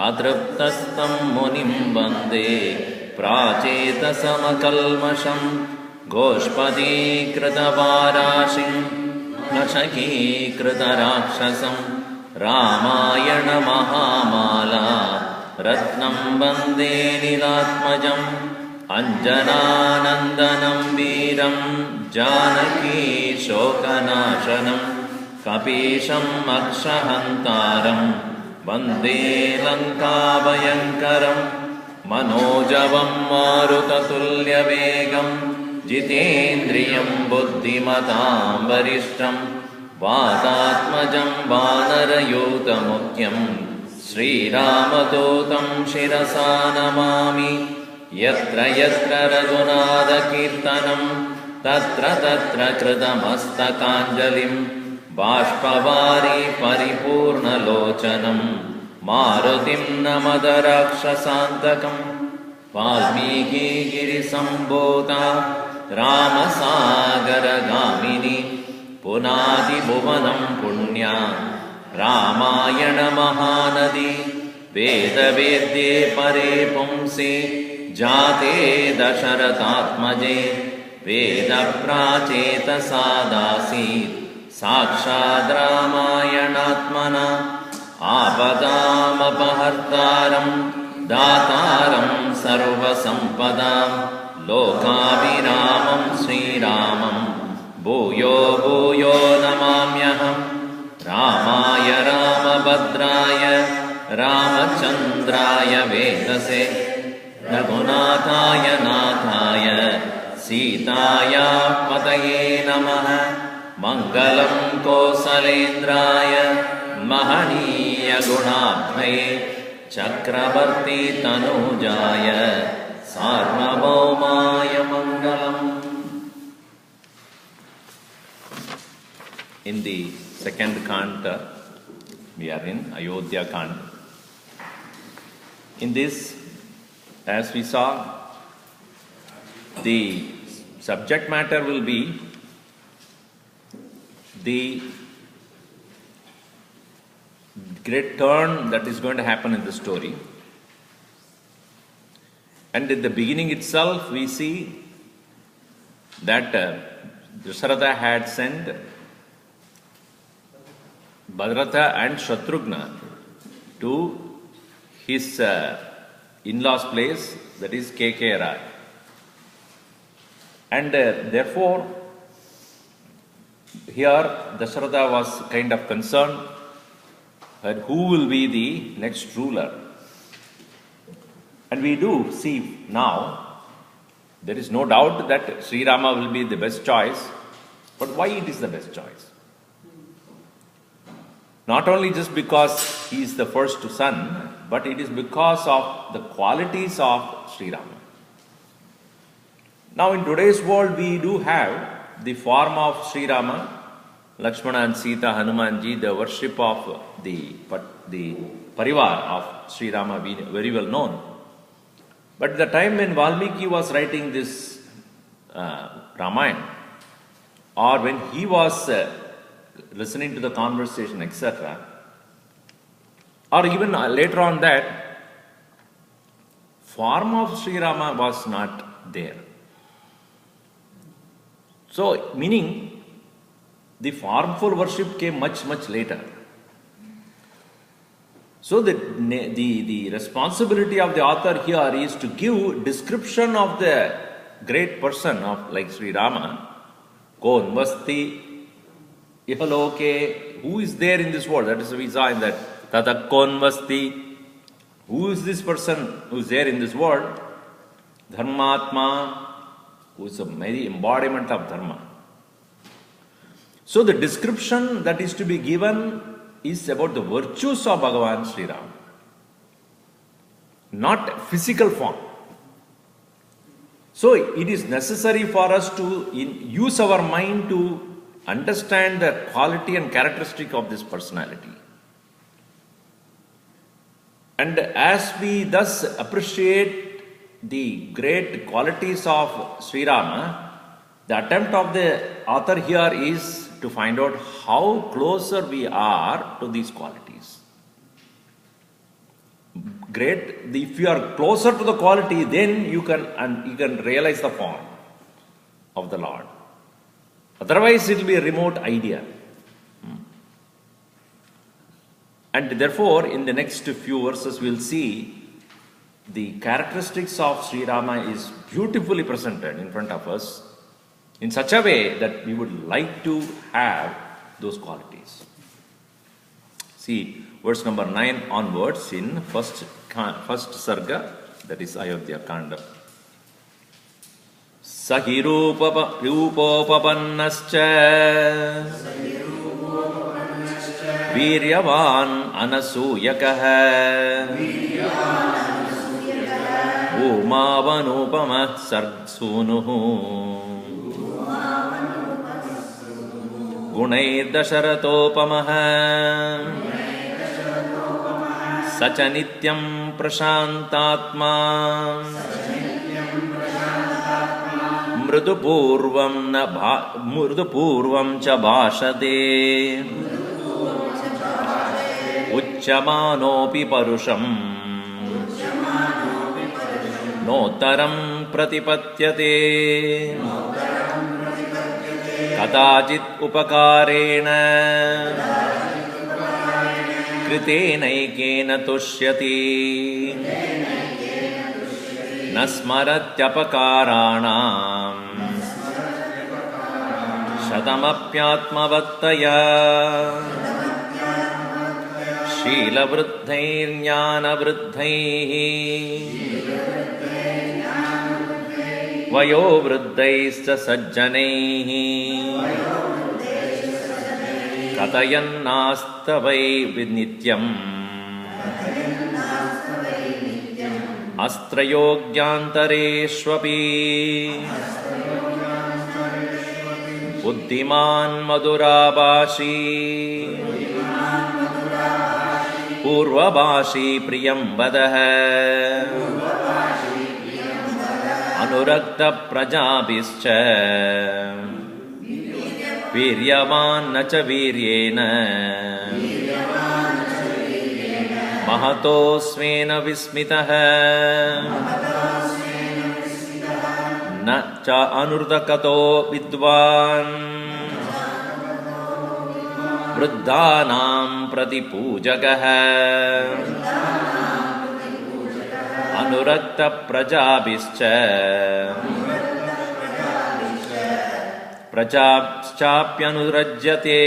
अतृप्तस्तं मुनिं वन्दे प्राचेतसमकल्मषं गोष्पदीकृतवाराशिं नशकीकृतराक्षसं रामायणमहामाला रत्नं वन्दे नीलात्मजम् अञ्जनानन्दनं वीरं जानकी शोकनाशनं कपीशम् अक्षहन्तारं वन्दे लङ्काभयङ्करं मनोजवं मारुततुल्यवेगं जितेन्द्रियं बुद्धिमतां वरिष्ठं वातात्मजं वानरयूतमुख्यं श्रीरामदूतं शिरसा नमामि। यत्र यत्र रघुनाथकीर्तनं तत्र तत्र कृतमस्तकाञ्जलिं बाष्पवारि परिपूर्णलोचनं मारुतिं नमत राक्षसान्तकं वाल्मीकिगिरिसम्भूता रामसागरगामिनी पुनादिभुवनं पुण्या रामायणमहानदी वेदवेद्ये परे पुंसि जाते दशरथात्मजे वेदप्राचेतसादासीत् साक्षात् रामायणात्मना आपदामपहर्तारं दातारं सर्वसम्पदां लोकाभिरामं श्रीरामं भूयो भूयो नमाम्यहं। रामाय रामभद्राय रामचन्द्राय वेदसे रघुनाथाय नाथाय सीताया पतये नमः। मङ्गलं कौसलेन्द्राय महनीय गुणाब्धये चक्रवर्ती तनूजाय सार्वभौमाय मङ्गलम्। In the second canto, we are in Ayodhya Kanda. In this, as we saw, the subject matter will be the great turn that is going to happen in the story. And at the beginning itself, we see that Dasharatha had sent Bhadrata and Shatrughna to his in-law's place, that is Kekera. And therefore, here Dasharatha was kind of concerned that who will be the next ruler. And we do see now, there is no doubt that Sri Rama will be the best choice. But why it is the best choice? Not only just because he is the first son, but it is because of the qualities of Sri Rama. Now in today's world we do have the form of Sri Rama, Lakshmana and Sita, Hanumanji, the worship of the parivar of Sri Rama very well known. But the time when Valmiki was writing this Ramayana, or when he was listening to the conversation, etc., or even later on that, form of Sri Rama was not there. So, meaning the formful worship came much, much later. So, the responsibility of the author here is to give description of the great person of like Sri Rama. Kon vasti ihaloke, who is there in this world? That is, we saw in that Tata kon vasti. Who is this person who is there in this world? Dharmatma, who is a very embodiment of Dharma. So the description that is to be given is about the virtues of Bhagavan Sri Ram, not physical form. So it is necessary for us to use our mind to understand the quality and characteristic of this personality. And as we thus appreciate the great qualities of Sri Rama, the attempt of the author here is to find out how closer we are to these qualities. Great, if you are closer to the quality, then you can realize the form of the Lord. Otherwise, it will be a remote idea. And therefore, in the next few verses, we will see the characteristics of Sri Rama is beautifully presented in front of us in such a way that we would like to have those qualities. See, verse number 9 onwards in first sarga, that is Ayodhya Kanda. Sahi rupopapannascha Viryavan anasuyakah Umavanupamah sargsunuhu Gunair dasharatopamah Sacha nityam prashantatma Mridupurvam cha bhashate Uchamanopi parusham Notaram pratipatyate Kadachit upakarena Kritenaikena tushyati Nasmaratyapakaranam Shatamapyatmavattaya Shila vruddhairjnana vruddhaihi Vayo vruddhaischa sajjanaihi Katayannastavai vidnityam Astrayogyantareshvapi Buddhiman madurabhashi Purvabhashi priyam vadaha Anurakta prajabhischa Viryavan nacha viryena Mahatosvena vismitaha Na cha anurdakato vidvan Vruddhanam pratipujagaha Anurakta prajabhischa प्रजाश्चाप्यनुरज्यते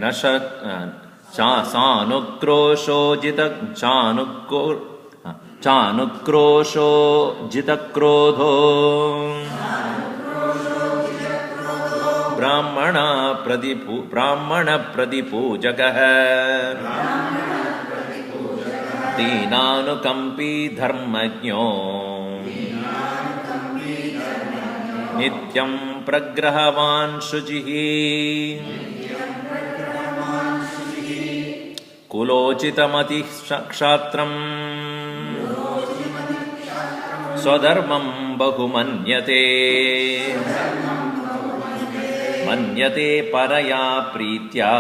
न चानुक्रोशो जितक्रोधो ब्राह्मण प्रतिपूजकः दीनानुकम्पी धर्मज्ञो नित्यं प्रग्रहवान् शुचिः कुलोचितमतिः क्षात्रम् स्वधर्मं बहुमन्यते मन्यते परया प्रीत्या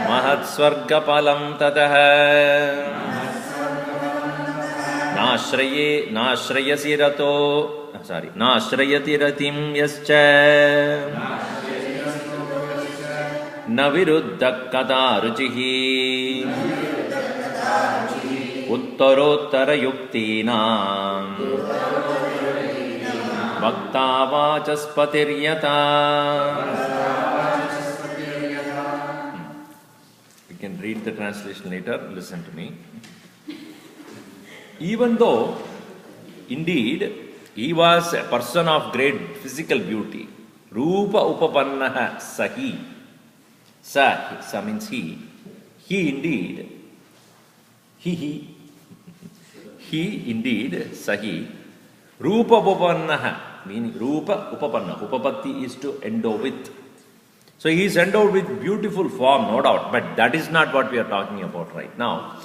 महत्स्वर्गफलं ततः नाश्रयति रतिं यश्च न विरुद्धः कदा रुचिः उत्तरोत्तरयुक्तीनां वक्ता वाचस्पतिर्यथा. You can read the translation later, listen to me. Even though indeed he was a person of great physical beauty, Rupa Upapannaha Sahi, Sa means he indeed, he indeed Sahi, Rupa Upapannaha, meaning Rupa Upapanna, Upapatti is to endow with. So he is endowed with beautiful form, no doubt, but that is not what we are talking about right now.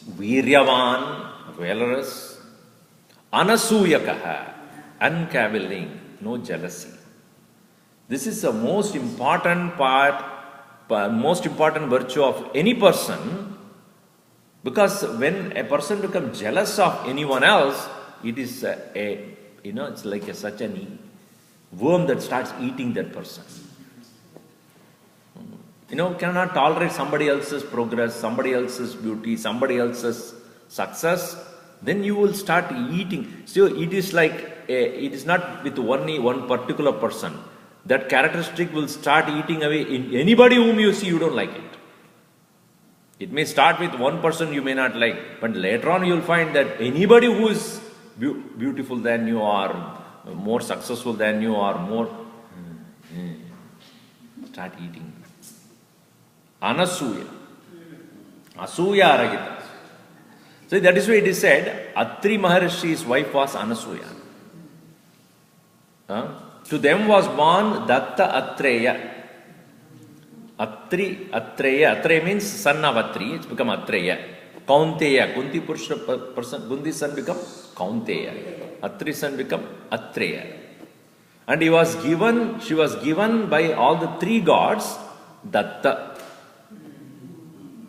Viryavan, valorous, Anasuyakaha, uncavilling, no jealousy. This is the most important virtue of any person, because when a person becomes jealous of anyone else, it is it's like such a worm that starts eating that person. Cannot tolerate somebody else's progress, somebody else's beauty, somebody else's success, then you will start eating. So it is like, it is not with one particular person. That characteristic will start eating away in anybody whom you see you don't like it. It may start with one person you may not like, but later on you will find that anybody who is beautiful than you or more successful than you or more, start eating. Anasuya. Asuya Aragita. So that is why it is said, Atri Maharishi's wife was Anasuya. To them was born Datta Atreya. Atreya means son of Atri, it's become Atreya. Kaunteya, Kunti Purusha person, Kunti's son become Kaunteya. Atri's son become Atreya. And she was given by all the three gods, Datta.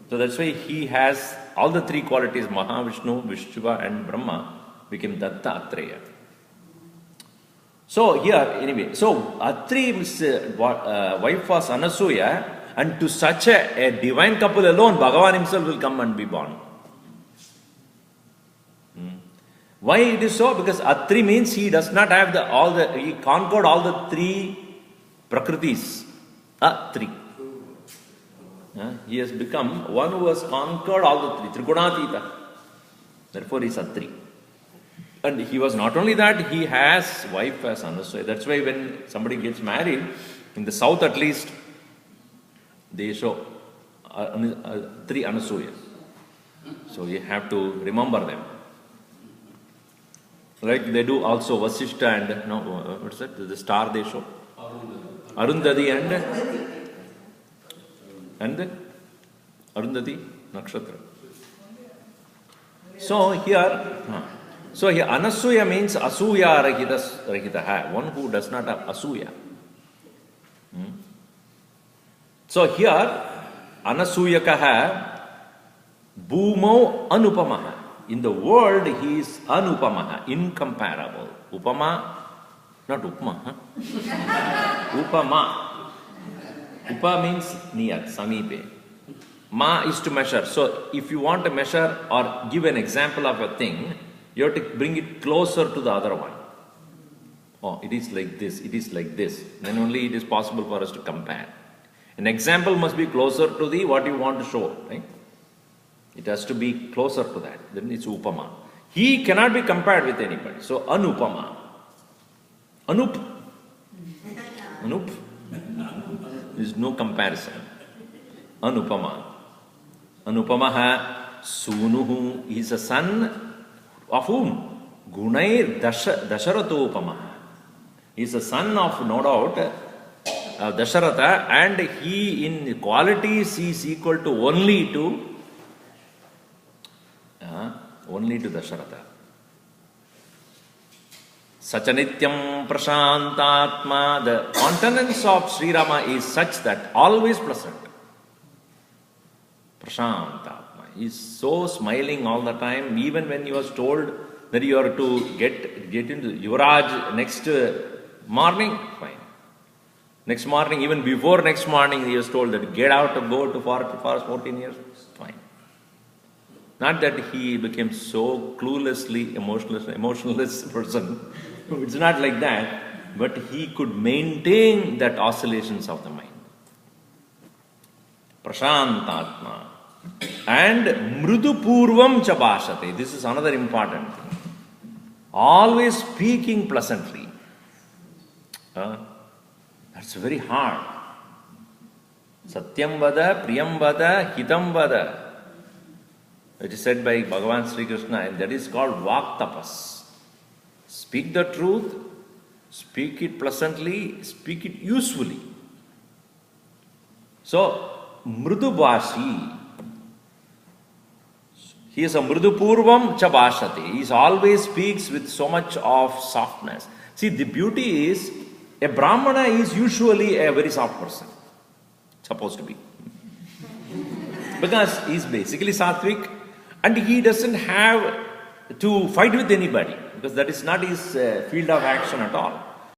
So that's why he has all the three qualities, Mahavishnu, Vishnuva and Brahma became Datta Atreya. So here, anyway, so Atri's wife was Anasuya, and to such a divine couple alone, Bhagavan himself will come and be born. Why it is so? Because Atri means he does not have he conquered all the three Prakritis. Atri. He has become one who has conquered all the three, Trigunatita. Therefore he is Atri. And he was not only that, he has wife as Anasuya. That's why when somebody gets married, in the south at least, they show three Anasuya. So you have to remember them. Like they do also Vasishta and, what's that? The star they show? Arundhati and Arundhati Nakshatra. So here Anasuya means Asuya Rahitaha, one who does not have Asuya. So here Anasuyakaha Bhumau Anupamaha. In the world he is Anupamaha, incomparable. Upama, not Upma. Upama. Upa means near, Samipe. Ma is to measure. So if you want to measure or give an example of a thing, You have to bring it closer to the other one. Oh, it is like this, it is like this. Then only it is possible for us to compare. An example must be closer to the what you want to show, right? It has to be closer to that. Then it's upama. He cannot be compared with anybody. So anupama. Anup. Anup. There is no comparison. Anupama. Anupamaha sunuhu. He is a son of whom? Gunair Dasharatopama. He is a son of, no doubt, Dasharatha, and he in qualities is equal to only to Dasharatha. Sachanityam prashantatma. The countenance of Sri Rama is such that always pleasant. Prashantatma. He is so smiling all the time, even when he was told that you are to get into Yuvraj next morning, fine. Next morning, even before next morning, he was told that get out and go to forest 14 years, fine. Not that he became so cluelessly emotionless person. It's not like that. But he could maintain that oscillations of the mind. Prashantatma. And mrudupurvam cha bhashate. This is another important thing. Always speaking pleasantly. That's very hard. Satyam vada, priyam vada, hitam vada. It is said by Bhagavan Sri Krishna, and that is called Vak Tapas. Speak the truth, speak it pleasantly, speak it usefully. So, Mrudubhashi, he is a Mrudupurvam cha bhashate. He always speaks with so much of softness. See, the beauty is, a Brahmana is usually a very soft person. Supposed to be. Because he is basically sattvic. And he doesn't have to fight with anybody, because that is not his field of action at all.